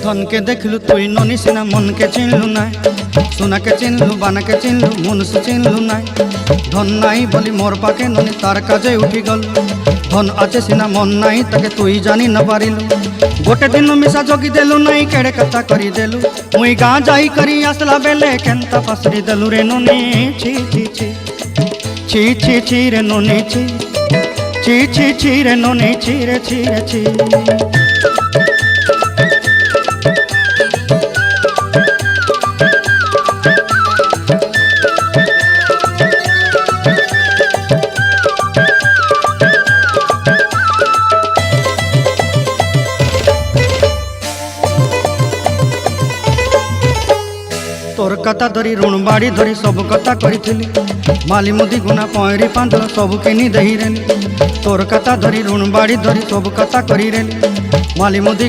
धन के देखलु तुई ननी सिना मन के चिन्हलु ना सोना के चिन्हलु बाना के चिन्हलु मनुष्य चिन्हलु ना धन नाई बोली मोर पाके ननी तार काजे उठी गल धन आचे सिना मन नाई ताके तुई जानी न पारिलु गोटे दिन मिसा जोगी देलु नाई केड़े कथा करी देलु मुई गाँ जाई करी आसला बेले केंता पासरी देलु रे ननी छी छी छी छी छी छी रे ननी छी छी छी छी रे ननी छी रे छी रे छी। तोर कथा धरी ऋण बाड़ी धरी सब कथा करी माली मुदी गुना पहरी पांद सब किनी दही रेली तोर कथा धरी ऋण बाड़ी धरी सब कथा करी रेली माली मुदी